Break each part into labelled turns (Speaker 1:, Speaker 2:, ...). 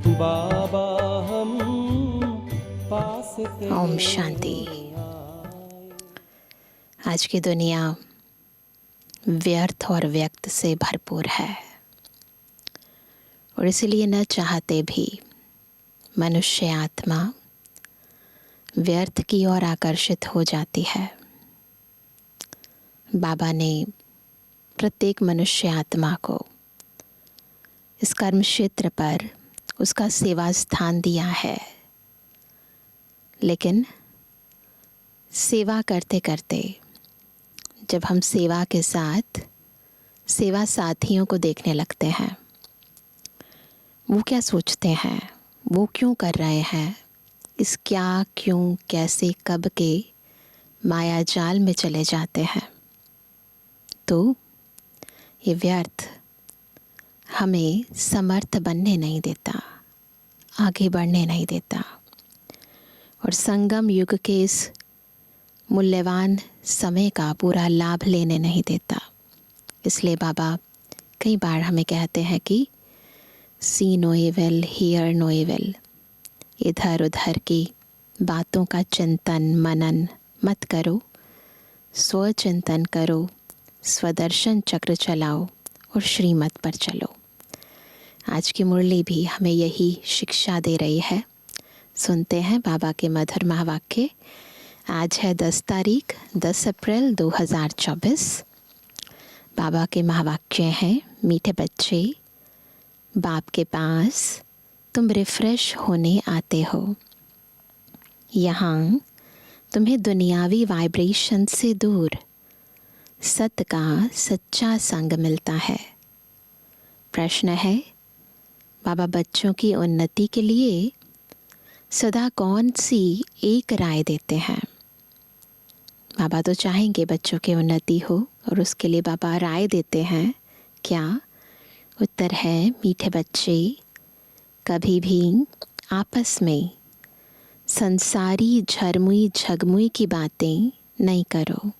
Speaker 1: बाबा हम पास
Speaker 2: ओम शांति। आज की दुनिया व्यर्थ और व्यक्त से भरपूर है और इसलिए न चाहते भी मनुष्य आत्मा व्यर्थ की ओर आकर्षित हो जाती है। बाबा ने प्रत्येक मनुष्य आत्मा को इस कर्म क्षेत्र पर उसका सेवा स्थान दिया है, लेकिन सेवा करते करते जब हम सेवा के साथ सेवा साथियों को देखने लगते हैं, वो क्या सोचते हैं, वो क्यों कर रहे हैं, इस क्या क्यों कैसे कब के माया जाल में चले जाते हैं, तो ये व्यर्थ हमें समर्थ बनने नहीं देता, आगे बढ़ने नहीं देता और संगम युग के इस मूल्यवान समय का पूरा लाभ लेने नहीं देता। इसलिए बाबा कई बार हमें कहते हैं कि see no evil, hear no evil, इधर उधर की बातों का चिंतन मनन मत करो, स्वचिंतन करो, स्वदर्शन चक्र चलाओ और श्रीमत पर चलो। आज की मुरली भी हमें यही शिक्षा दे रही है। सुनते हैं बाबा के मधुर महावाक्य। आज है 10 अप्रैल 2024। बाबा के महावाक्य हैं, मीठे बच्चे, बाप के पास तुम रिफ्रेश होने आते हो। यहाँ तुम्हें दुनियावी वाइब्रेशन से दूर सत्य का सच्चा संग मिलता है। प्रश्न है, बाबा बच्चों की उन्नति के लिए सदा कौन सी एक राय देते हैं? बाबा तो चाहेंगे बच्चों की उन्नति हो और उसके लिए बाबा राय देते हैं। क्या उत्तर है, मीठे बच्चे, कभी भी आपस में संसारी झरमुई झगमुई की बातें नहीं करो।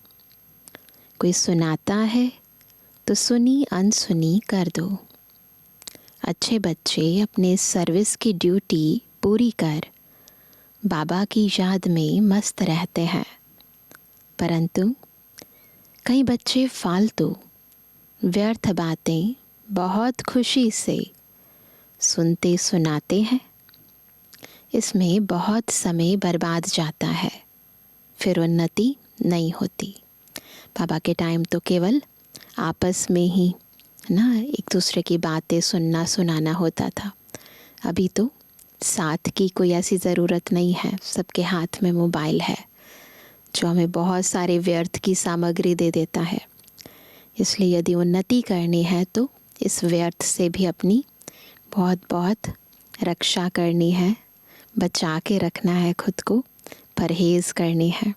Speaker 2: कोई सुनाता है तो सुनी अनसुनी कर दो। अच्छे बच्चे अपने सर्विस की ड्यूटी पूरी कर बाबा की याद में मस्त रहते हैं, परंतु कई बच्चे फालतू व्यर्थ बातें बहुत खुशी से सुनते सुनाते हैं। इसमें बहुत समय बर्बाद जाता है, फिर उन्नति नहीं होती। बाबा के टाइम तो केवल आपस में ही ना एक दूसरे की बातें सुनना सुनाना होता था। अभी तो साथ की कोई ऐसी ज़रूरत नहीं है, सबके हाथ में मोबाइल है जो हमें बहुत सारे व्यर्थ की सामग्री दे देता है। इसलिए यदि उन्नति करनी है तो इस व्यर्थ से भी अपनी बहुत बहुत रक्षा करनी है, बचा के रखना है, खुद को परहेज़ करनी है।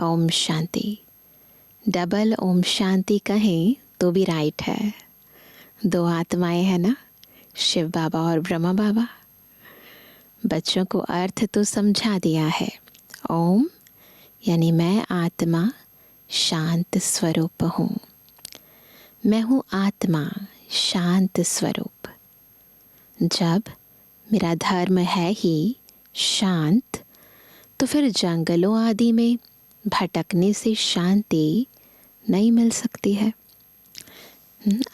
Speaker 2: ओम शांति। डबल ओम शांति कहें तो भी राइट है। दो आत्माएं हैं ना, शिव बाबा और ब्रह्मा बाबा। बच्चों को अर्थ तो समझा दिया है। ओम यानी मैं आत्मा शांत स्वरूप हूँ। मैं हूँ आत्मा शांत स्वरूप। जब मेरा धर्म है ही शांत, तो फिर जंगलों आदि में भटकने से शांति नहीं मिल सकती है।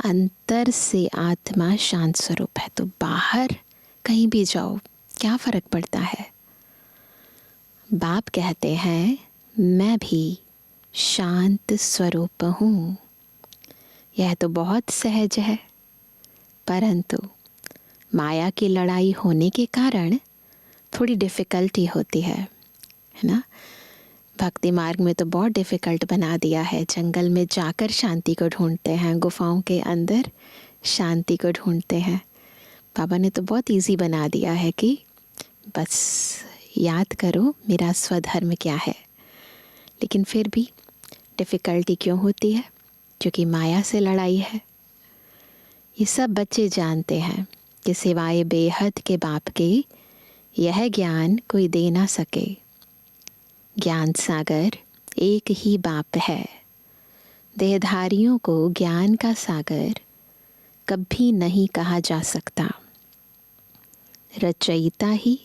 Speaker 2: अंतर से आत्मा शांत स्वरूप है, तो बाहर कहीं भी जाओ क्या फर्क पड़ता है। बाप कहते हैं मैं भी शांत स्वरूप हूँ। यह तो बहुत सहज है, परंतु माया की लड़ाई होने के कारण थोड़ी डिफ़िकल्टी होती है ना। भक्ति मार्ग में तो बहुत डिफ़िकल्ट बना दिया है। जंगल में जाकर शांति को ढूंढते हैं, गुफाओं के अंदर शांति को ढूंढते हैं। बाबा ने तो बहुत इजी बना दिया है कि बस याद करो मेरा स्वधर्म क्या है। लेकिन फिर भी डिफ़िकल्टी क्यों होती है? क्योंकि माया से लड़ाई है। ये सब बच्चे जानते हैं कि सिवाय बेहद के बाप के यह ज्ञान कोई दे ना सके। ज्ञान सागर एक ही बाप है। देहधारियों को ज्ञान का सागर कभी नहीं कहा जा सकता। रचयिता ही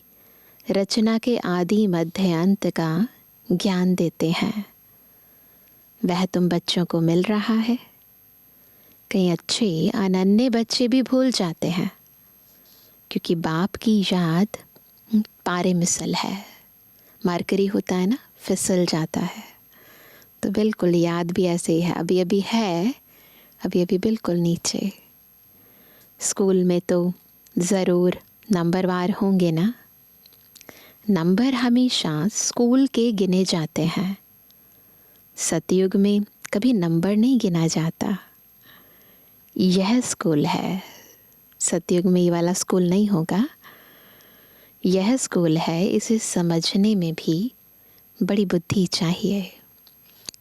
Speaker 2: रचना के आदि मध्य अंत का ज्ञान देते हैं। वह तुम बच्चों को मिल रहा है। कई अच्छे अनन्य बच्चे भी भूल जाते हैं, क्योंकि बाप की याद पारे मिसल है। मरकरी होता है ना, फिसल जाता है। तो बिल्कुल याद भी ऐसे ही है, अभी अभी है, अभी अभी बिल्कुल नीचे। स्कूल में तो ज़रूर नंबरवार होंगे ना। नंबर हमेशा स्कूल के गिने जाते हैं। सतयुग में कभी नंबर नहीं गिना जाता। यह स्कूल है। सतयुग में ये वाला स्कूल नहीं होगा। यह स्कूल है, इसे समझने में भी बड़ी बुद्धि चाहिए।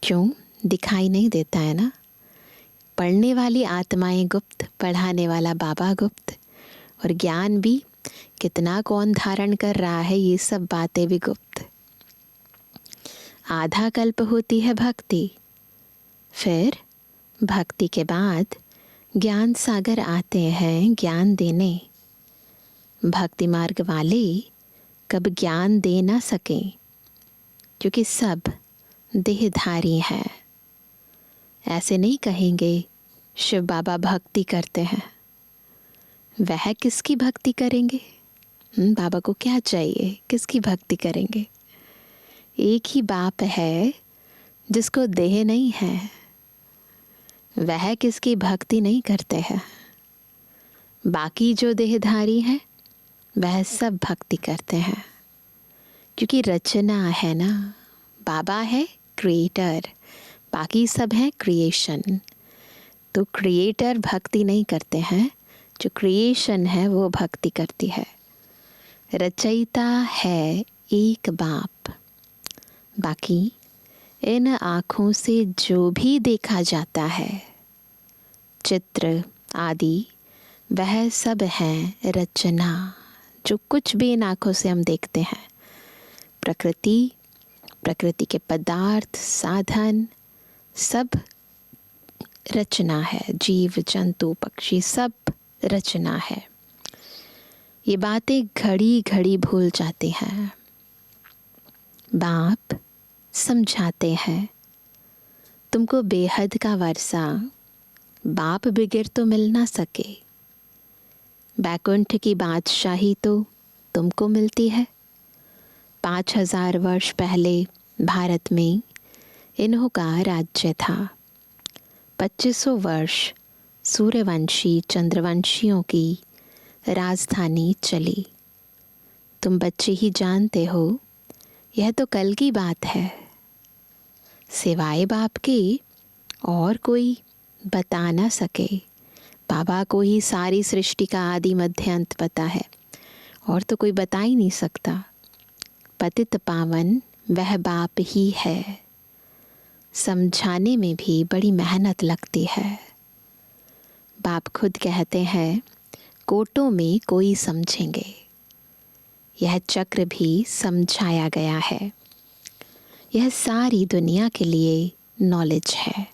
Speaker 2: क्यों? दिखाई नहीं देता है ना। पढ़ने वाली आत्माएं गुप्त, पढ़ाने वाला बाबा गुप्त, और ज्ञान भी कितना कौन धारण कर रहा है, ये सब बातें भी गुप्त। आधा कल्प होती है भक्ति, फिर भक्ति के बाद ज्ञान सागर आते हैं ज्ञान देने। भक्ति मार्ग वाले कब ज्ञान दे ना सके, क्योंकि सब देहधारी हैं। ऐसे नहीं कहेंगे शिव बाबा भक्ति करते हैं। वह किसकी भक्ति करेंगे? बाबा को क्या चाहिए? किसकी भक्ति करेंगे? एक ही बाप है जिसको देह नहीं है। वह किसकी भक्ति नहीं करते हैं। बाकी जो देहधारी हैं वह सब भक्ति करते हैं, क्योंकि रचना है ना। बाबा है क्रिएटर, बाकी सब है क्रिएशन। तो क्रिएटर भक्ति नहीं करते हैं, जो क्रिएशन है वो भक्ति करती है। रचयिता है एक बाप। बाकी इन आँखों से जो भी देखा जाता है, चित्र आदि, वह सब है रचना। जो कुछ भी इन आँखों से हम देखते हैं, प्रकृति, प्रकृति के पदार्थ, साधन, सब रचना है। जीव जंतु पक्षी सब रचना है। ये बातें घड़ी घड़ी भूल जाते हैं। बाप समझाते हैं, तुमको बेहद का वर्षा बाप बिगिर तो मिल ना सके। बैकुंठ की बादशाही तो तुमको मिलती है। 5000 वर्ष पहले भारत में इन्हों का राज्य था। 2500 वर्ष सूर्यवंशी चंद्रवंशियों की राजधानी चली। तुम बच्चे ही जानते हो, यह तो कल की बात है। सिवाय बाप के और कोई बता ना सके। बाबा को ही सारी सृष्टि का आदि मध्य अंत पता है, और तो कोई बता ही नहीं सकता। पतित पावन वह बाप ही है। समझाने में भी बड़ी मेहनत लगती है। बाप खुद कहते हैं, कोटों में कोई समझेंगे। यह चक्र भी समझाया गया है। यह सारी दुनिया के लिए नॉलेज है।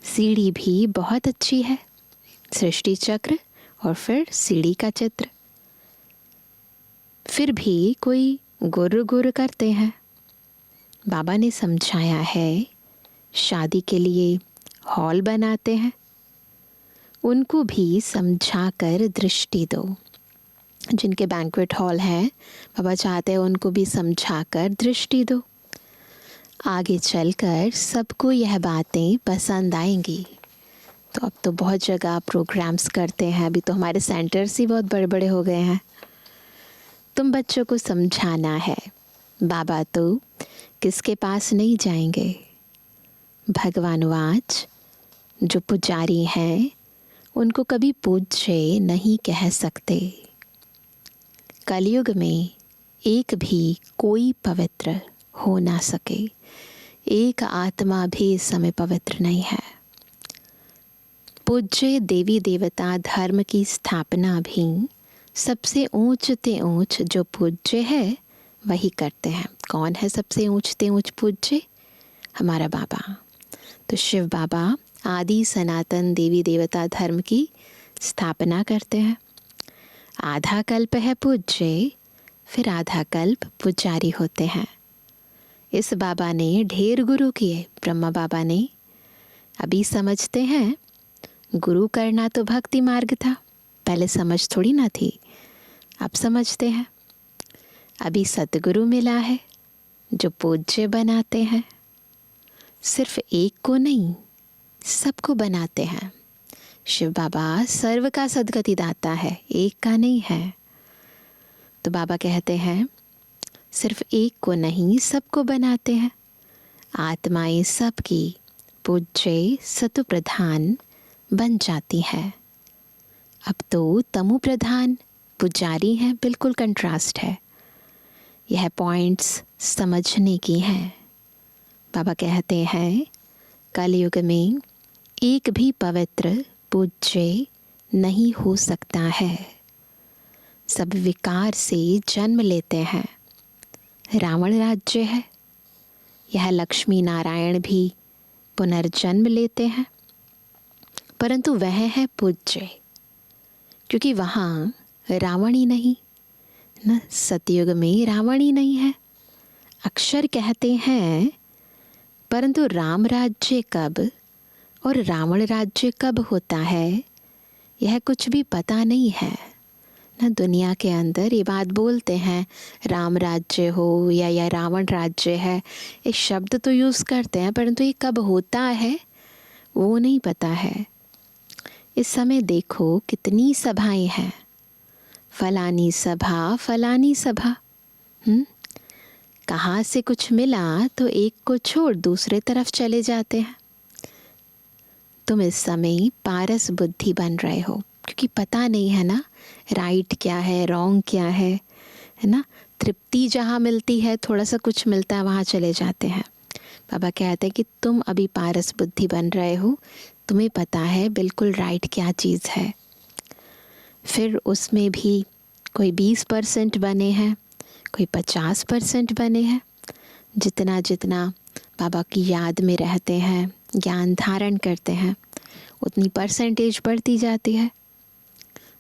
Speaker 2: सीढ़ी भी बहुत अच्छी है, सृष्टि चक्र और फिर सीढ़ी का चित्र। फिर भी कोई गुरु गुरु करते हैं। बाबा ने समझाया है, शादी के लिए हॉल बनाते हैं, उनको भी समझा कर दृष्टि दो। जिनके बैंक्वेट हॉल है, बाबा चाहते हैं उनको भी समझा कर दृष्टि दो। आगे चलकर सबको यह बातें पसंद आएंगी। तो अब तो बहुत जगह प्रोग्राम्स करते हैं। अभी तो हमारे सेंटर्स ही बहुत बड़े बड़े हो गए हैं। तुम बच्चों को समझाना है। बाबा तो किसके पास नहीं जाएंगे। भगवानवाच, जो पुजारी हैं उनको कभी पूज्य नहीं कह सकते। कलयुग में एक भी कोई पवित्र हो ना सके। एक आत्मा भी इस समय पवित्र नहीं है। पूज्य देवी देवता धर्म की स्थापना भी सबसे ऊंचते ऊंच जो पूज्य है वही करते हैं। कौन है सबसे ऊंचते ऊंच पूज्य? हमारा बाबा। तो शिव बाबा आदि सनातन देवी देवता धर्म की स्थापना करते हैं। आधा कल्प है पूज्य, फिर आधा कल्प पुजारी होते हैं। इस बाबा ने ढेर गुरु किए, ब्रह्मा बाबा ने। अभी समझते हैं गुरु करना तो भक्ति मार्ग था, पहले समझ थोड़ी ना थी, अब समझते हैं। अभी सतगुरु मिला है जो पूज्य बनाते हैं। सिर्फ एक को नहीं, सबको बनाते हैं। शिव बाबा सर्व का सद्गति दाता है, एक का नहीं है। तो बाबा कहते हैं सिर्फ एक को नहीं, सबको बनाते हैं। आत्माएं सबकी पूज्य सतु प्रधान बन जाती है। अब तो तमु प्रधान पुजारी हैं, बिल्कुल कंट्रास्ट है। यह पॉइंट्स समझने की हैं। बाबा कहते हैं कलयुग में एक भी पवित्र पूज्य नहीं हो सकता है। सब विकार से जन्म लेते हैं। रावण राज्य है, यह लक्ष्मी नारायण भी पुनर्जन्म लेते हैं, परंतु वह है पूज्य, क्योंकि वहाँ रावण ही नहीं न, सतयुग में रावण ही नहीं है। अक्षर कहते हैं, परंतु राम राज्य कब और रावण राज्य कब होता है यह कुछ भी पता नहीं है ना। दुनिया के अंदर ये बात बोलते हैं राम राज्य हो या रावण राज्य है, ये शब्द तो यूज़ करते हैं, परंतु ये कब होता है वो नहीं पता है। इस समय देखो कितनी सभाएं हैं, फलानी सभा फलानी सभा। कहाँ से कुछ मिला तो एक को छोड़ दूसरे तरफ चले जाते हैं। तुम इस समय पारस बुद्धि बन रहे हो, क्योंकि पता नहीं है ना राइट क्या है, रॉन्ग क्या है ना। तृप्ति जहाँ मिलती है, थोड़ा सा कुछ मिलता है, वहाँ चले जाते हैं। बाबा कहते हैं कि तुम अभी पारस बुद्धि बन रहे हो, तुम्हें पता है बिल्कुल राइट क्या चीज़ है। फिर उसमें भी कोई 20% बने हैं, कोई 50% बने हैं। जितना जितना बाबा की याद में रहते हैं, ज्ञान धारण करते हैं, उतनी परसेंटेज बढ़ती जाती है।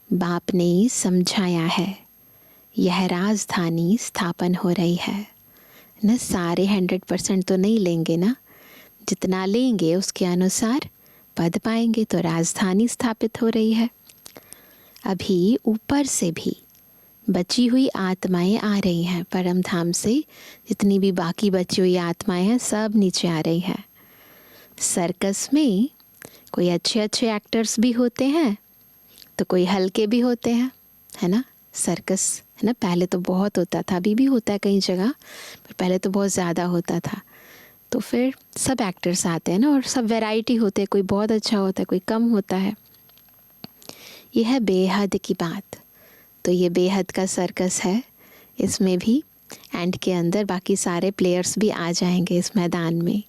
Speaker 2: बाप ने समझाया है यह राजधानी स्थापन हो रही है न। सारे 100% तो नहीं लेंगे ना, जितना लेंगे उसके अनुसार पद पाएंगे। तो राजधानी स्थापित हो रही है। अभी ऊपर से भी बची हुई आत्माएं आ रही हैं परम धाम से। जितनी भी बाकी बची हुई आत्माएं हैं सब नीचे आ रही हैं। सर्कस में कोई अच्छे अच्छे एक्टर्स भी होते हैं तो कोई हल्के भी होते हैं, है ना। सर्कस है ना, पहले तो बहुत होता था, अभी भी होता है कई जगह, पर पहले तो बहुत ज़्यादा होता था। तो फिर सब एक्टर्स आते हैं ना, और सब वैरायटी होते हैं, कोई बहुत अच्छा होता है, कोई कम होता है। यह है बेहद की बात। तो ये बेहद का सर्कस है। इसमें भी एंड के अंदर बाकी सारे प्लेयर्स भी आ जाएंगे इस मैदान में।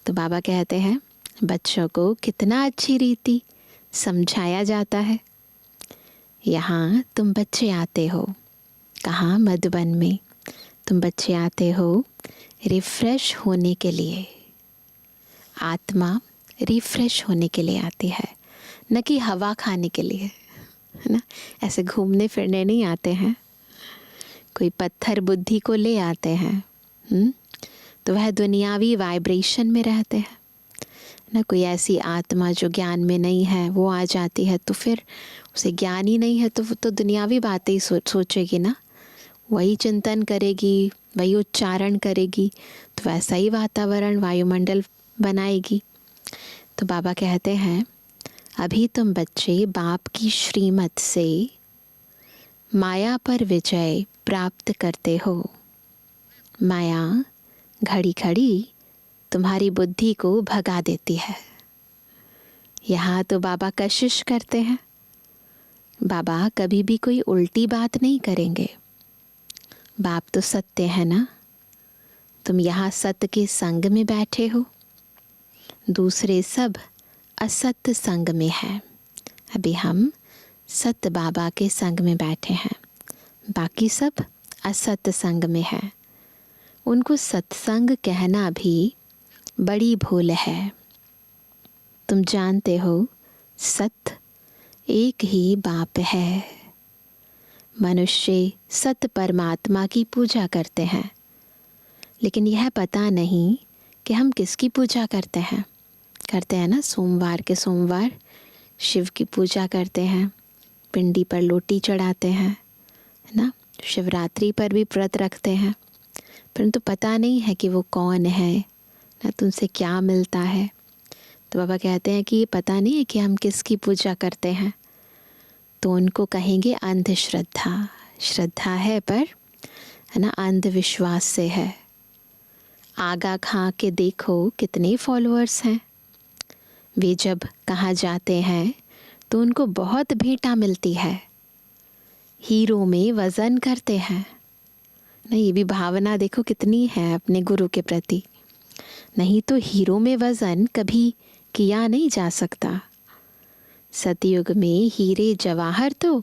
Speaker 2: तो बाबा कहते हैं बच्चों को कितना अच्छी रीति समझाया जाता है। यहाँ तुम बच्चे आते हो, कहाँ, मधुबन में तुम बच्चे आते हो रिफ़्रेश होने के लिए। आत्मा रिफ़्रेश होने के लिए आती है, न कि हवा खाने के लिए, है ना। ऐसे घूमने फिरने नहीं आते हैं। कोई पत्थर बुद्धि को ले आते हैं तो वह दुनियावी वाइब्रेशन में रहते हैं ना। कोई ऐसी आत्मा जो ज्ञान में नहीं है वो आ जाती है, तो फिर उसे ज्ञान ही नहीं है, तो दुनियावी बातें ही सोचेगी ना, वही चिंतन करेगी, वही उच्चारण करेगी, तो वैसा ही वातावरण वायुमंडल बनाएगी। तो बाबा कहते हैं अभी तुम बच्चे बाप की श्रीमत से माया पर विजय प्राप्त करते हो। माया घड़ी घड़ी तुम्हारी बुद्धि को भगा देती है। यहाँ तो बाबा कशिश करते हैं। बाबा कभी भी कोई उल्टी बात नहीं करेंगे। बाप तो सत्य है ना। तुम यहाँ सत्य के संग में बैठे हो, दूसरे सब असत्य संग में है। अभी हम सत्य बाबा के संग में बैठे हैं, बाकी सब असत्य संग में है। उनको सत्संग कहना भी बड़ी भूल है। तुम जानते हो सत्य एक ही बाप है, मनुष्य सत परमात्मा की पूजा करते हैं, लेकिन यह पता नहीं कि हम किसकी पूजा करते हैं। करते हैं ना, सोमवार के सोमवार शिव की पूजा करते हैं, पिंडी पर लोटी चढ़ाते हैं, है ना। शिवरात्रि पर भी व्रत रखते हैं, परंतु पता नहीं है कि वो कौन है ना, तुमसे क्या मिलता है। तो बाबा कहते हैं कि ये पता नहीं है कि हम किसकी पूजा करते हैं, तो उनको कहेंगे अंधश्रद्धा। श्रद्धा है पर, है ना, अंधविश्वास से है। आगा खा के देखो कितने फॉलोअर्स हैं। वे जब कहाँ जाते हैं तो उनको बहुत भेंटा मिलती है। हीरो में वज़न करते हैं ना, ये भी भावना देखो कितनी है अपने गुरु के प्रति। नहीं तो हीरो में वज़न कभी किया नहीं जा सकता। सतयुग में हीरे जवाहर तो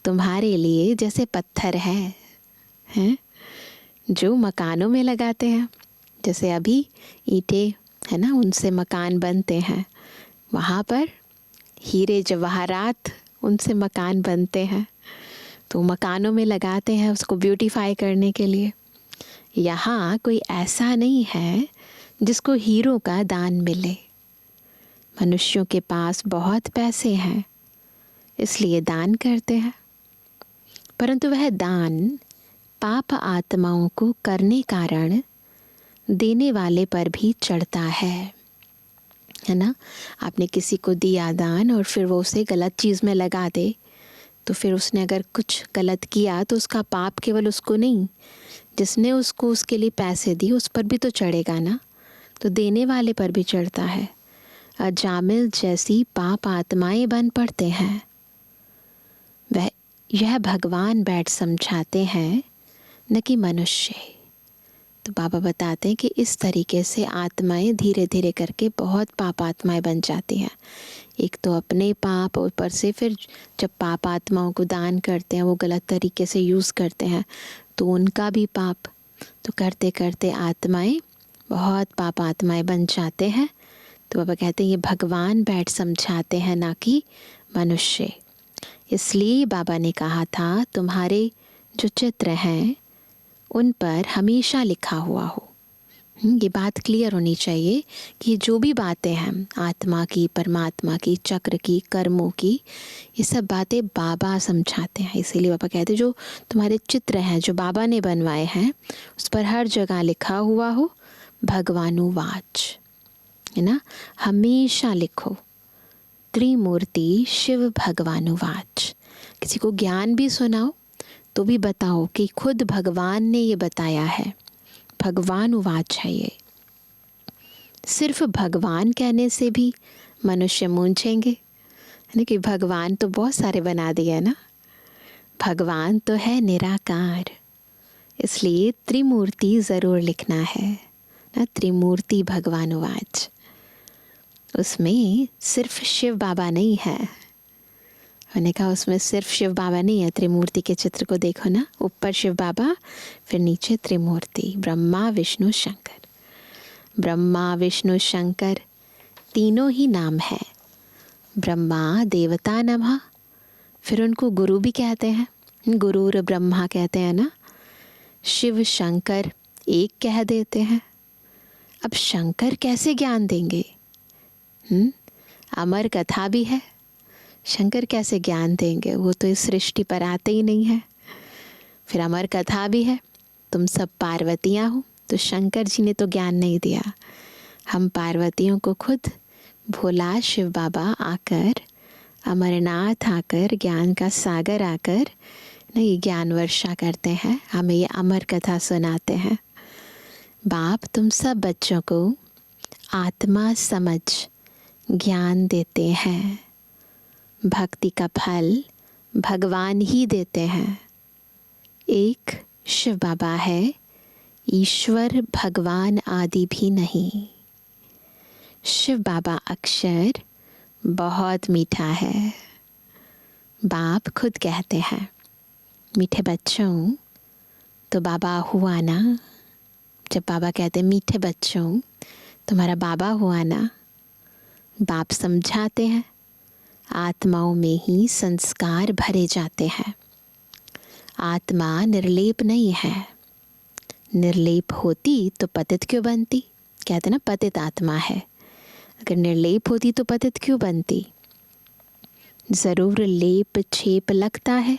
Speaker 2: तुम्हारे लिए जैसे पत्थर हैं जो मकानों में लगाते हैं। जैसे अभी ईंटें, है ना, उनसे मकान बनते हैं, वहाँ पर हीरे जवाहरात, उनसे मकान बनते हैं, तो मकानों में लगाते हैं उसको ब्यूटीफाई करने के लिए। यहाँ कोई ऐसा नहीं है जिसको हीरो का दान मिले। मनुष्यों के पास बहुत पैसे हैं इसलिए दान करते हैं, परंतु वह दान पाप आत्माओं को करने कारण देने वाले पर भी चढ़ता है ना। आपने किसी को दिया दान और फिर वो उसे गलत चीज़ में लगा दे, तो फिर उसने अगर कुछ गलत किया तो उसका पाप केवल उसको नहीं, जिसने उसको उसके लिए पैसे दिए उस पर भी तो चढ़ेगा ना, तो देने वाले पर भी चढ़ता है। अजामिल जैसी पाप आत्माएं बन पड़ते हैं। वह यह भगवान बैठ समझाते हैं, न कि मनुष्य। तो बाबा बताते हैं कि इस तरीके से आत्माएं धीरे धीरे करके बहुत पाप आत्माएं बन जाती हैं। एक तो अपने पाप, ऊपर से फिर जब पाप आत्माओं को दान करते हैं, वो गलत तरीके से यूज़ करते हैं, तो उनका भी पाप। तो करते करते आत्माएं बहुत पाप आत्माएं बन जाते हैं। तो बाबा कहते हैं ये भगवान बैठ समझाते हैं, ना कि मनुष्य। इसलिए बाबा ने कहा था तुम्हारे जो चित्र हैं उन पर हमेशा लिखा हुआ हो। ये बात क्लियर होनी चाहिए कि जो भी बातें हैं आत्मा की, परमात्मा की, चक्र की, कर्मों की, ये सब बातें बाबा समझाते हैं। इसीलिए बाबा कहते हैं जो तुम्हारे चित्र हैं जो बाबा ने बनवाए हैं उस पर हर जगह लिखा हुआ हो भगवानुवाच, है ना। हमेशा लिखो त्रिमूर्ति शिव भगवानुवाच। किसी को ज्ञान भी सुनाओ तो भी बताओ कि खुद भगवान ने ये बताया है, भगवानुवाच है ये। सिर्फ भगवान कहने से भी मनुष्य मूंझेंगे, है ना, कि भगवान तो बहुत सारे बना दिए ना। भगवान तो है निराकार, इसलिए त्रिमूर्ति ज़रूर लिखना है ना, त्रिमूर्ति भगवानुवाच। उसमें सिर्फ शिव बाबा नहीं है। मैंने कहा उसमें सिर्फ शिव बाबा नहीं है। त्रिमूर्ति के चित्र को देखो ना, ऊपर शिव बाबा, फिर नीचे त्रिमूर्ति, ब्रह्मा विष्णु शंकर। ब्रह्मा विष्णु शंकर तीनों ही नाम है। ब्रह्मा देवता नमः, फिर उनको गुरु भी कहते हैं, गुरुर ब्रह्मा कहते हैं ना। शिव शंकर एक कह देते हैं। अब शंकर कैसे ज्ञान देंगे? अमर कथा भी है, शंकर कैसे ज्ञान देंगे? वो तो इस सृष्टि पर आते ही नहीं है। फिर अमर कथा भी है, तुम सब पार्वतियाँ हो, तो शंकर जी ने तो ज्ञान नहीं दिया। हम पार्वतियों को खुद भोला शिव बाबा आकर, अमरनाथ आकर, ज्ञान का सागर आकर ये ज्ञान वर्षा करते हैं, हमें ये अमर कथा सुनाते हैं। बाप तुम सब बच्चों को आत्मा समझ ज्ञान देते हैं। भक्ति का फल भगवान ही देते हैं। एक शिव बाबा है, ईश्वर भगवान आदि भी नहीं। शिव बाबा अक्षर बहुत मीठा है। बाप खुद कहते हैं, मीठे बच्चों, तो बाबा हुआ ना। जब बाबा कहते हैं मीठे बच्चों, तुम्हारा बाबा हुआ ना। बाप समझाते हैं आत्माओं में ही संस्कार भरे जाते हैं। आत्मा निर्लेप नहीं है। निर्लेप होती तो पतित क्यों बनती? कहते ना पतित आत्मा है। अगर निर्लेप होती तो पतित क्यों बनती? ज़रूर लेप छेप लगता है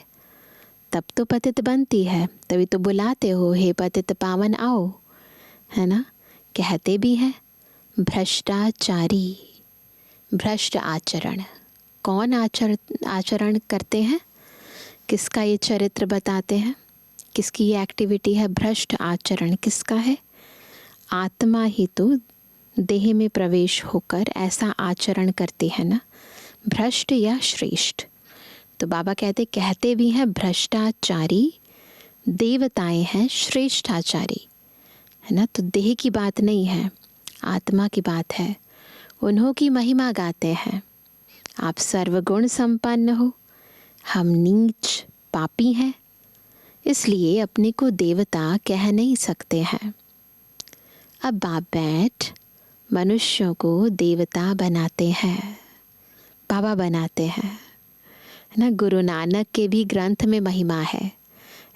Speaker 2: तब तो पतित बनती है। तभी तो बुलाते हो, हे पतित पावन आओ, है ना। कहते भी हैं भ्रष्टाचारी, भ्रष्ट आचरण। कौन आचरण करते हैं? किसका ये चरित्र बताते हैं? किसकी ये एक्टिविटी है? भ्रष्ट आचरण किसका है? आत्मा ही तो देह में प्रवेश होकर ऐसा आचरण करती है ना, भ्रष्ट या श्रेष्ठ। तो बाबा कहते भी हैं भ्रष्टाचारी, देवताएं हैं श्रेष्ठाचारी, है ना। तो देह की बात नहीं है, आत्मा की बात है। उन्हों की महिमा गाते हैं। आप सर्वगुण संपन्न हो, हम नीच पापी हैं, इसलिए अपने को देवता कह नहीं सकते हैं। अब बाप बैठ मनुष्यों को देवता बनाते हैं, बाबा बनाते हैं, है ना। गुरु नानक के भी ग्रंथ में महिमा है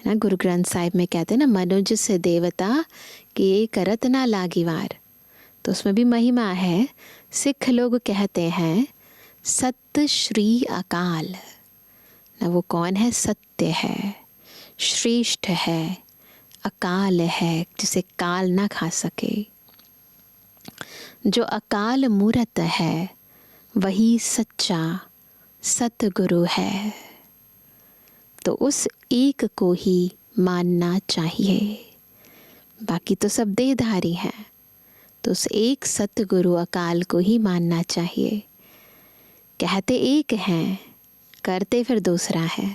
Speaker 2: ना। गुरु ग्रंथ साहिब में कहते हैं ना, मनुज से देवता के करत ना लागिवार। तो उसमें भी महिमा है। सिख लोग कहते हैं सत्य श्री अकाल ना। वो कौन है? सत्य है, श्रेष्ठ है, अकाल है, जिसे काल ना खा सके। जो अकाल मूरत है वही सच्चा सतगुरु है। तो उस एक को ही मानना चाहिए। बाकी तो सब देहधारी हैं, तो उस एक सतगुरु अकाल को ही मानना चाहिए। कहते एक हैं, करते फिर दूसरा है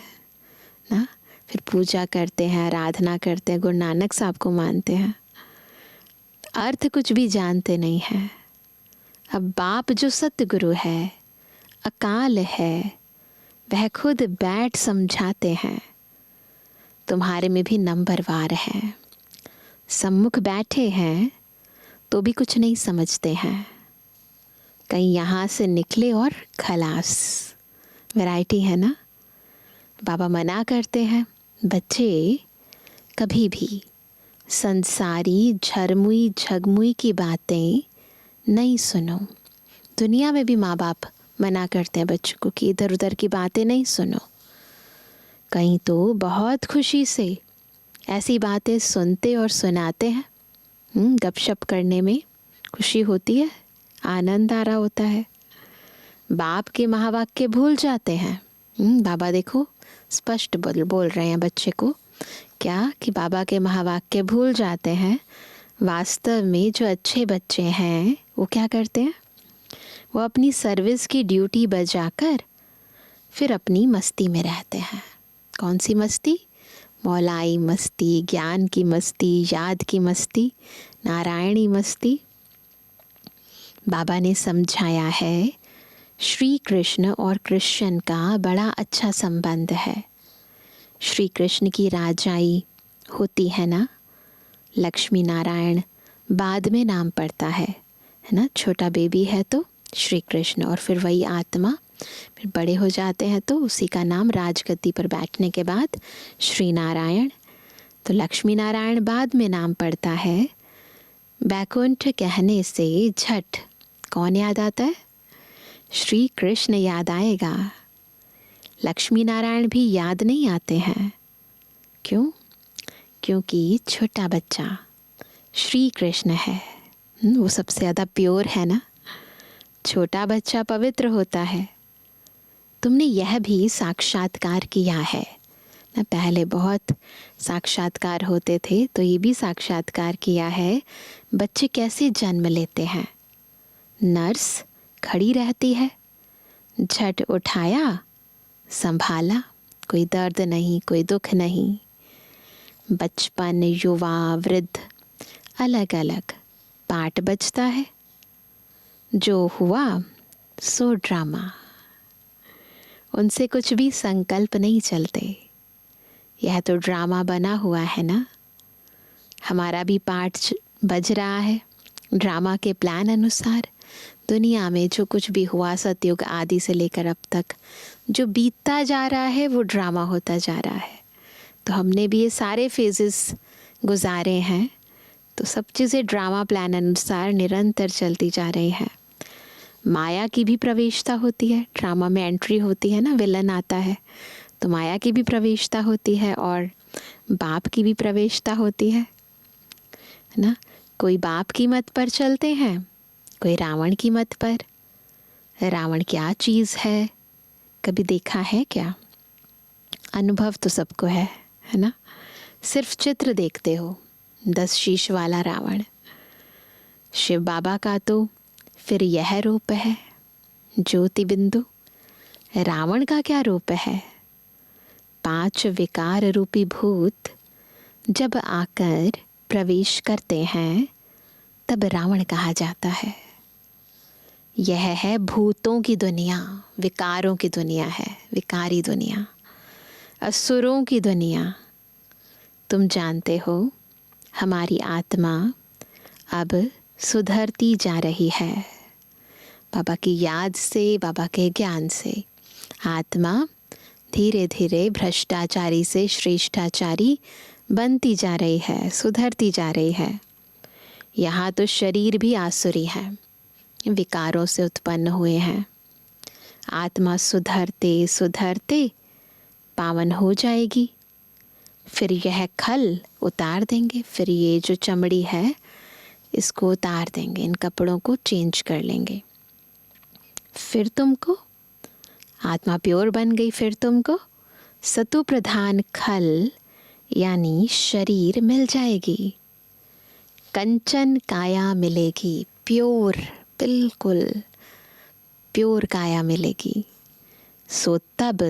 Speaker 2: ना। फिर पूजा करते हैं, आराधना करते हैं, गुरु नानक साहब को मानते हैं, अर्थ कुछ भी जानते नहीं हैं। अब बाप जो सतगुरु है, अकाल है, वह खुद बैठ समझाते हैं। तुम्हारे में भी नंबरवार हैं। सम्मुख बैठे हैं तो भी कुछ नहीं समझते हैं। कहीं यहाँ से निकले और खलास। वैरायटी है ना। बाबा मना करते हैं, बच्चे कभी भी संसारी झरमुई झगमुई की बातें नहीं सुनो। दुनिया में भी माँ बाप मना करते हैं बच्चों को कि इधर उधर की बातें नहीं सुनो। कहीं तो बहुत खुशी से ऐसी बातें सुनते और सुनाते हैं। गपशप करने में खुशी होती है, आनंद आ रहा होता है। बाप के महावाक्य भूल जाते हैं। बाबा देखो स्पष्ट बोल रहे हैं बच्चे को क्या कि बाबा के महावाक्य भूल जाते हैं। वास्तव में जो अच्छे बच्चे हैं वो क्या करते हैं? वो अपनी सर्विस की ड्यूटी बजाकर फिर अपनी मस्ती में रहते हैं। कौन सी मस्ती? मौलाई मस्ती, ज्ञान की मस्ती, याद की मस्ती, नारायणी मस्ती। बाबा ने समझाया है श्री कृष्ण और कृष्ण का बड़ा अच्छा संबंध है। श्री कृष्ण की राजाई होती है ना, लक्ष्मी नारायण बाद में नाम पड़ता है ना। छोटा बेबी है तो श्री कृष्ण, और फिर वही आत्मा फिर बड़े हो जाते हैं तो उसी का नाम राजगद्दी पर बैठने के बाद श्री नारायण। तो लक्ष्मी नारायण बाद में नाम पड़ता है। बैकुंठ कहने से झट कौन याद आता है? श्री कृष्ण याद आएगा। लक्ष्मी नारायण भी याद नहीं आते हैं। क्यों? क्योंकि छोटा बच्चा श्री कृष्ण है। वो सबसे ज़्यादा प्योर है ना। छोटा बच्चा पवित्र होता है। तुमने यह भी साक्षात्कार किया है ना। पहले बहुत साक्षात्कार होते थे, तो ये भी साक्षात्कार किया है बच्चे कैसे जन्म लेते हैं। नर्स खड़ी रहती है, झट उठाया, संभाला, कोई दर्द नहीं, कोई दुख नहीं। बचपन, युवा, वृद्ध, अलग अलग पार्ट बचता है। जो हुआ सो ड्रामा। उनसे कुछ भी संकल्प नहीं चलते। यह तो ड्रामा बना हुआ है ना। हमारा भी पार्ट बज रहा है ड्रामा के प्लान अनुसार। दुनिया में जो कुछ भी हुआ सतयुग आदि से लेकर अब तक जो बीतता जा रहा है वो ड्रामा होता जा रहा है। तो हमने भी ये सारे फेजेस गुजारे हैं, तो सब चीज़ें ड्रामा प्लान अनुसार निरंतर चलती जा रही हैं। माया की भी प्रवेशता होती है, ड्रामा में एंट्री होती है ना, विलन आता है तो माया की भी प्रवेशता होती है और बाप की भी प्रवेशता होती है ना। कोई बाप की मत पर चलते हैं, कोई रावण की मत पर। रावण क्या चीज़ है, कभी देखा है क्या? अनुभव तो सबको है ना। सिर्फ चित्र देखते हो, 10 शीश वाला रावण। शिव बाबा का तो फिर यह रूप है, ज्योति बिंदु। रावण का क्या रूप है? 5 विकार रूपी भूत जब आकर प्रवेश करते हैं तब रावण कहा जाता है। यह है भूतों की दुनिया, विकारों की दुनिया है, विकारी दुनिया, असुरों की दुनिया। तुम जानते हो हमारी आत्मा अब सुधरती जा रही है। बाबा की याद से, बाबा के ज्ञान से आत्मा धीरे धीरे भ्रष्टाचारी से श्रेष्ठाचारी बनती जा रही है, सुधरती जा रही है। यहाँ तो शरीर भी आसुरी है, विकारों से उत्पन्न हुए हैं। आत्मा सुधरते सुधरते पावन हो जाएगी। फिर यह खल उतार देंगे, फिर ये जो चमड़ी है इसको उतार देंगे, इन कपड़ों को चेंज कर लेंगे। फिर तुमको आत्मा प्योर बन गई, फिर तुमको सतु प्रधान खल यानी शरीर मिल जाएगी, कंचन काया मिलेगी, प्योर, बिल्कुल प्योर काया मिलेगी। सो तब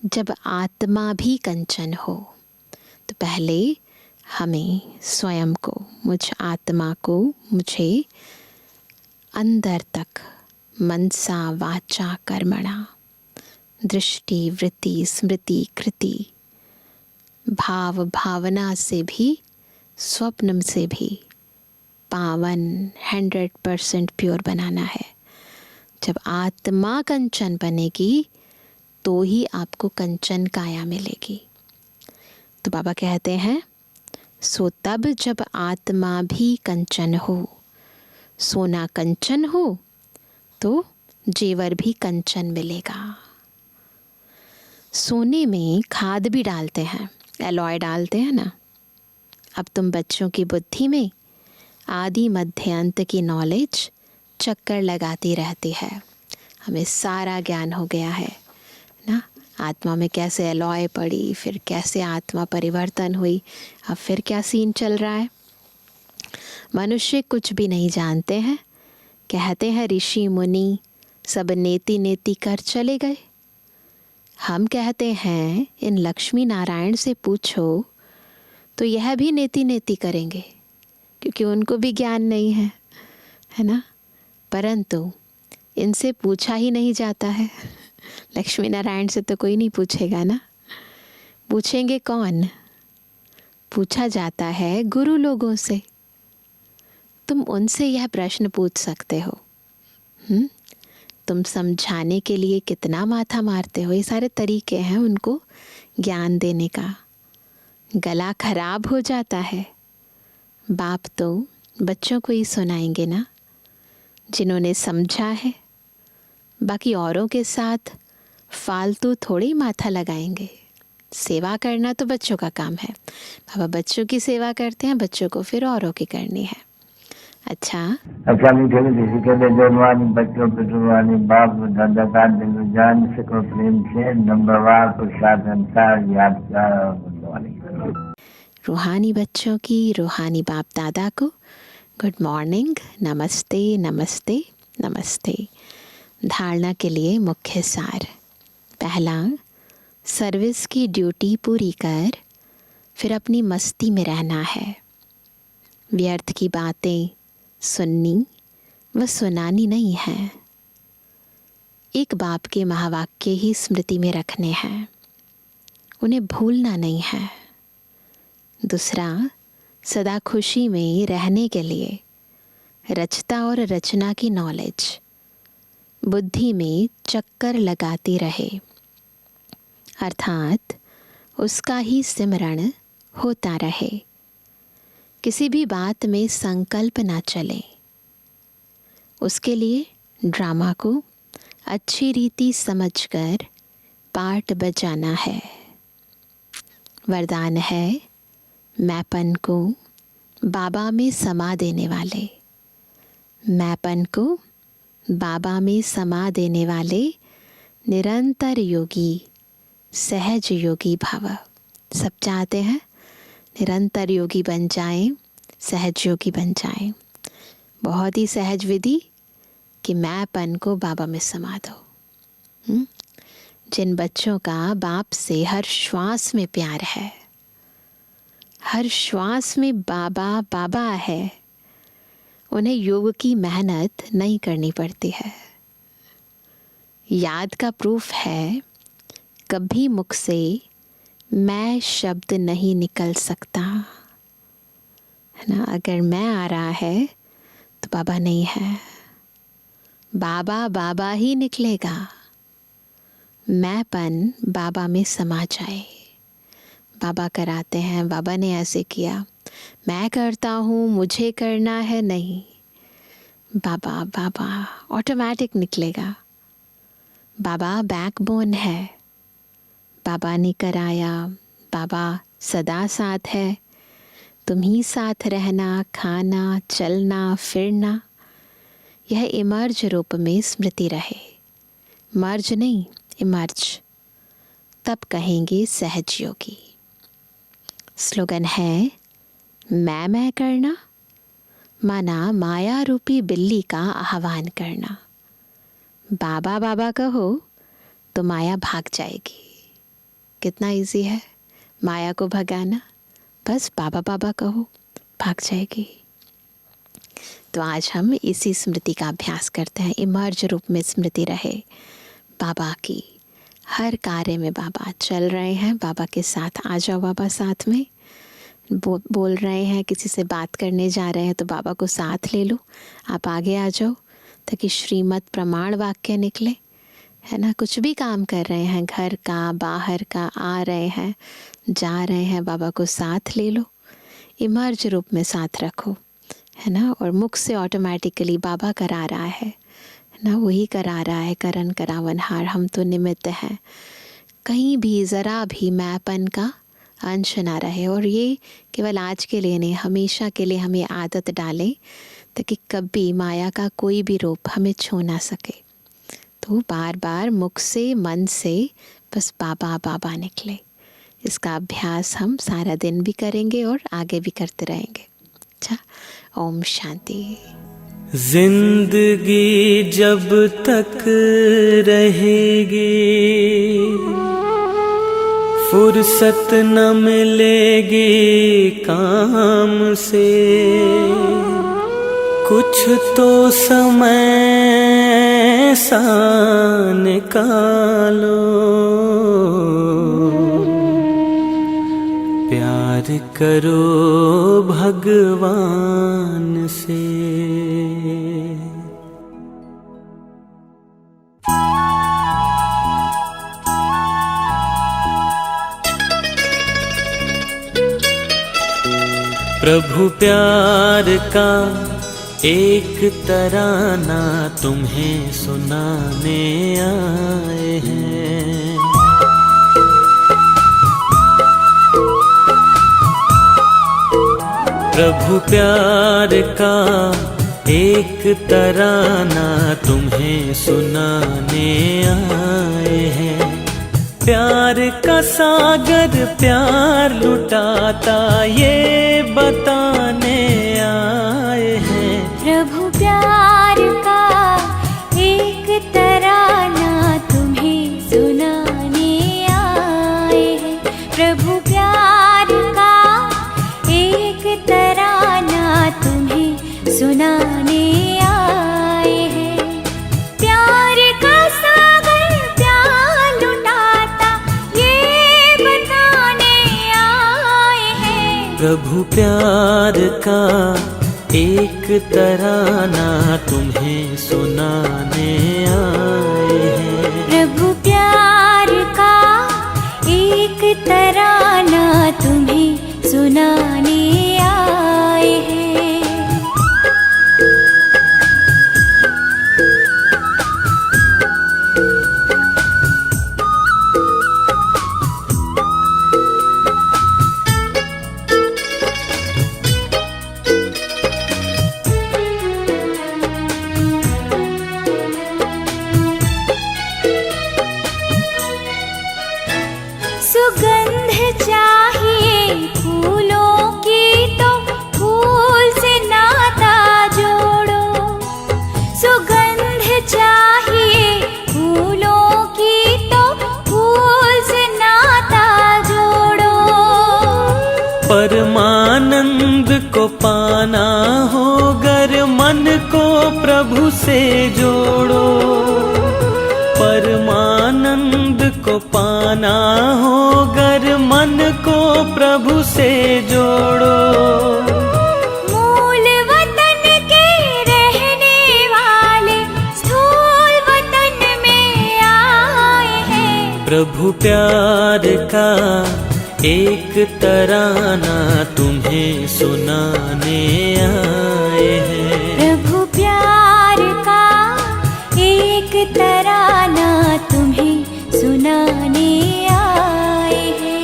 Speaker 2: जब आत्मा भी कंचन हो तो पहले हमें स्वयं को, मुझ आत्मा को, मुझे अंदर तक मनसा वाचा कर्मणा, दृष्टि वृत्ति स्मृति कृति, भाव भावना से भी, स्वप्न से भी पावन 100% प्योर बनाना है। जब आत्मा कंचन बनेगी तो ही आपको कंचन काया मिलेगी। तो बाबा कहते हैं सो तब जब आत्मा भी कंचन हो, सोना कंचन हो तो जेवर भी कंचन मिलेगा। सोने में खाद भी डालते हैं, एलॉय डालते हैं ना। अब तुम बच्चों की बुद्धि में आदि मध्य अंत की नॉलेज चक्कर लगाती रहती है। हमें सारा ज्ञान हो गया है ना, आत्मा में कैसे एलॉय पड़ी, फिर कैसे आत्मा परिवर्तन हुई, अब फिर क्या सीन चल रहा है। मनुष्य कुछ भी नहीं जानते हैं, कहते हैं ऋषि मुनि सब नेति नेति कर चले गए। हम कहते हैं इन लक्ष्मी नारायण से पूछो तो यह भी नेति नेति करेंगे, क्योंकि उनको भी ज्ञान नहीं है ना। परंतु इनसे पूछा ही नहीं जाता है। लक्ष्मी नारायण से तो कोई नहीं पूछेगा ना, पूछेंगे कौन? पूछा जाता है गुरु लोगों से। तुम उनसे यह प्रश्न पूछ सकते हो। तुम समझाने के लिए कितना माथा मारते हो, ये सारे तरीके हैं उनको ज्ञान देने का। गला खराब हो जाता है, बाप तो बच्चों को ही सुनाएंगे ना, जिन्होंने समझा है। बाकी औरों के साथ फालतू थोड़ी माथा लगाएंगे। सेवा करना तो बच्चों का काम है, बाबा बच्चों की सेवा करते हैं, बच्चों को फिर औरों की करनी है। अच्छा
Speaker 3: मीठे मीठे सीखे बेजोड़वानी बच्चों पे जुड़वानी बाप दादा का दिल जान सको प्रेम से नंबरवार प्रसाद अंसार यादगार और बुलवानी।
Speaker 2: रूहानी बच्चों की, रूहानी बाप दादा को गुड मॉर्निंग, नमस्ते नमस्ते नमस्ते। धारणा के लिए मुख्य सार। पहला, सर्विस की ड्यूटी पूरी कर फिर अपनी मस्ती में रहना है। व्यर्थ की बातें सुननी व सुनानी नहीं है। एक बाप के महावाक्य ही स्मृति में रखने हैं, उन्हें भूलना नहीं है। दूसरा, सदा खुशी में रहने के लिए रचता और रचना की नॉलेज बुद्धि में चक्कर लगाती रहे, अर्थात उसका ही सिमरण होता रहे। किसी भी बात में संकल्प ना चले। उसके लिए ड्रामा को अच्छी रीति समझकर पार्ट बजाना है। वरदान है मैंपन को बाबा में समा देने वाले। मैंपन को बाबा में समा देने वाले निरंतर योगी, सहज योगी भव। सब चाहते हैं निरंतर योगी बन जाएं, सहज योगी बन जाएं। बहुत ही सहज विधि कि मैंपन को बाबा में समा दो। जिन बच्चों का बाप से हर श्वास में प्यार है, हर श्वास में बाबा बाबा है, उन्हें योग की मेहनत नहीं करनी पड़ती है। याद का प्रूफ है, कभी मुख से मैं शब्द नहीं निकल सकता, है ना। अगर मैं आ रहा है तो बाबा नहीं है, बाबा बाबा ही निकलेगा। मैंपन बाबा में समा जाए। बाबा कराते हैं, बाबा ने ऐसे किया, मैं करता हूँ, मुझे करना है, नहीं। बाबा बाबा ऑटोमेटिक निकलेगा। बाबा बैकबोन है। बाबा ने कराया, बाबा सदा साथ है। तुम ही साथ रहना, खाना, चलना, फिरना, यह इमर्ज रूप में स्मृति रहे। मर्ज नहीं, इमर्ज, तब कहेंगे सहज योगी। स्लोगन है मैं करना, माना माया रूपी बिल्ली का आह्वान करना। बाबा बाबा कहो तो माया भाग जाएगी। कितना इजी है माया को भगाना, बस बाबा बाबा कहो, भाग जाएगी। तो आज हम इसी स्मृति का अभ्यास करते हैं। इमर्ज रूप में स्मृति रहे बाबा की। हर कार्य में बाबा चल रहे हैं, बाबा के साथ आ जाओ। बाबा साथ में बोल रहे हैं, किसी से बात करने जा रहे हैं तो बाबा को साथ ले लो, आप आगे आ जाओ, ताकि श्रीमत प्रमाण वाक्य निकले, है ना। कुछ भी काम कर रहे हैं, घर का, बाहर का, आ रहे हैं, जा रहे हैं, बाबा को साथ ले लो। इमर्ज रूप में साथ रखो, है ना। और मुख से ऑटोमेटिकली बाबा करा रहा है ना, वही करा रहा है, करन करावनहार, हम तो निमित्त हैं। कहीं भी ज़रा भी मैंपन का अंश ना रहे। और ये केवल आज के लिए नहीं, हमेशा के लिए हम ये आदत डालें, ताकि कभी माया का कोई भी रूप हमें छू ना सके। तो बार बार मुख से, मन से बस बाबा बाबा निकले। इसका अभ्यास हम सारा दिन भी करेंगे और आगे भी करते रहेंगे। अच्छा, ओम शांति।
Speaker 1: जिंदगी जब तक रहेगी, फुर्सत न मिलेगी काम से। कुछ तो समय सा निकालो, प्यार करो भगवान से। प्रभु प्यार का एक तराना तुम्हें सुनाने आए हैं। प्रभु प्यार का एक तराना तुम्हें सुनाने आए हैं। प्यार का सागर प्यार लुटाता ये बताने आए हैं।
Speaker 4: प्रभु प्यार का एक तराना तुम्हें सुनाने आए हैं। प्रभु प्यार का एक तराना तुम्हें सुनाने आए हैं। प्यार का सागर प्यार लुटाता ये बताने आए हैं।
Speaker 1: प्रभु प्यार का एक तराना तुम्हें सुनाने आए हैं।
Speaker 4: प्रभु प्यार का एक तराना तुम्हें सुनाने आए हैं। सुगंध चाहिए फूलों की तो फूल से नाता जोड़ो। सुगंध चाहिए फूलों की तो फूल से नाता जोड़ो।
Speaker 1: परमानंद को पाना हो गर मन को प्रभु से जोड़ो। परमानंद को पाना हो गर मन को प्रभु से जोड़ो।
Speaker 4: मूल वतन के रहने वाले स्थूल वतन में आए हैं।
Speaker 1: प्रभु प्यार का एक तराना तुम्हें सुनाने आए हैं।
Speaker 4: प्रभु प्यार का एक तराना तुम्हें सुनाने आए हैं।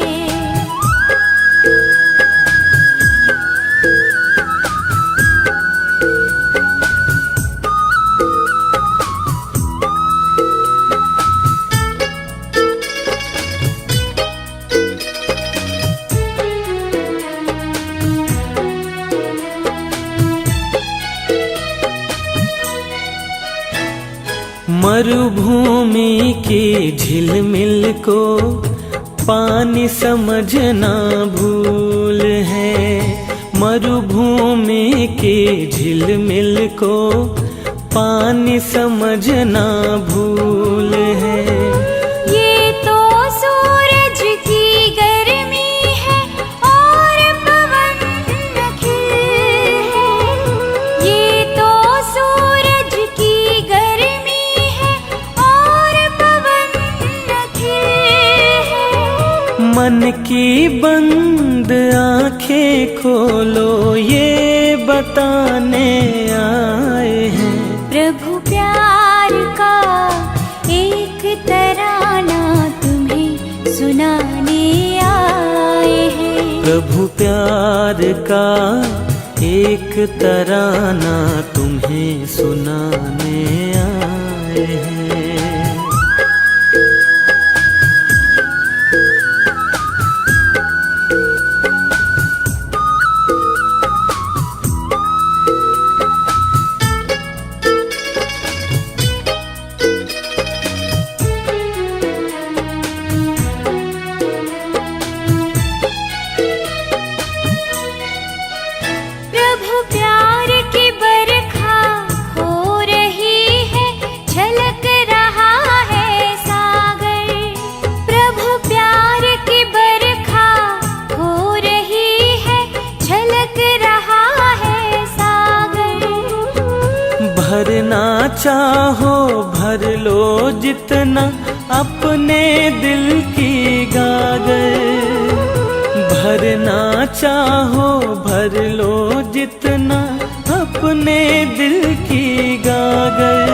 Speaker 1: मरुभूमि की झिलमिल को पानी समझना भूल है। मरुभूमि की झिलमिल को पानी समझना भूल है।
Speaker 4: ये तो सूरज की गर्मी है और पवन खिल है। ये तो सूरज की गर्मी है और पवन खिल है।
Speaker 1: मन की बंद आंखें खोलो ये बताने आए हैं।
Speaker 4: प्रभु प्यार का एक तराना तुम्हें सुनाने आए हैं।
Speaker 1: प्रभु प्यार का एक तराना तुम्हें सुनाने आए हैं।
Speaker 4: प्रभु प्यार की बरखा हो रही है, झलक रहा है सागर। प्रभु प्यार की बरखा हो रही है, झलक रहा है सागर।
Speaker 1: भरना चाहो भर लो जितना अपने दिल की गागर। भरना चाहो भर लो जितना अपने दिल की गागर।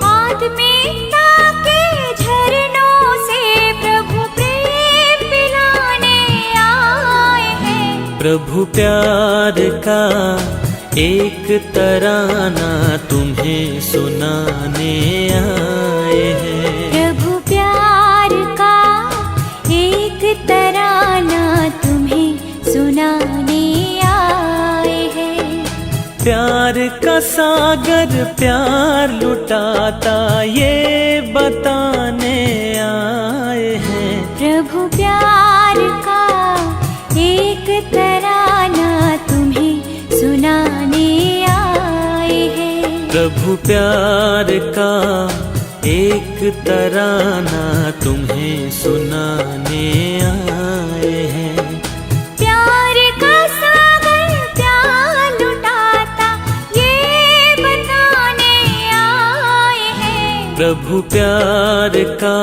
Speaker 4: आत्मीयता के झरनों से प्रभु प्रेम पिलाने आए हैं।
Speaker 1: प्रभु प्यार का एक तराना तुम्हें सुनाने आए हैं।
Speaker 4: प्रभु प्यार का एक तराना तुम्हें सुनाने आए हैं।
Speaker 1: प्यार का सागर प्यार लुटाता ये बताने आए हैं।
Speaker 4: प्रभु प्यार का एक तराना तुम्हें सुनाने आए हैं।
Speaker 1: प्रभु प्यार का एक तराना तुम्हें सुनाने आए हैं।
Speaker 4: प्यार का सागर प्यार लुटाता ये बताने आए हैं।
Speaker 1: प्रभु प्यार का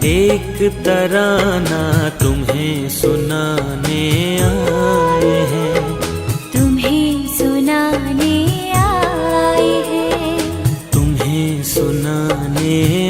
Speaker 1: एक तराना तुम्हें सुनाने आए हैं,
Speaker 4: तुम्हें सुनाने आए हैं,
Speaker 1: तुम्हें सुनाने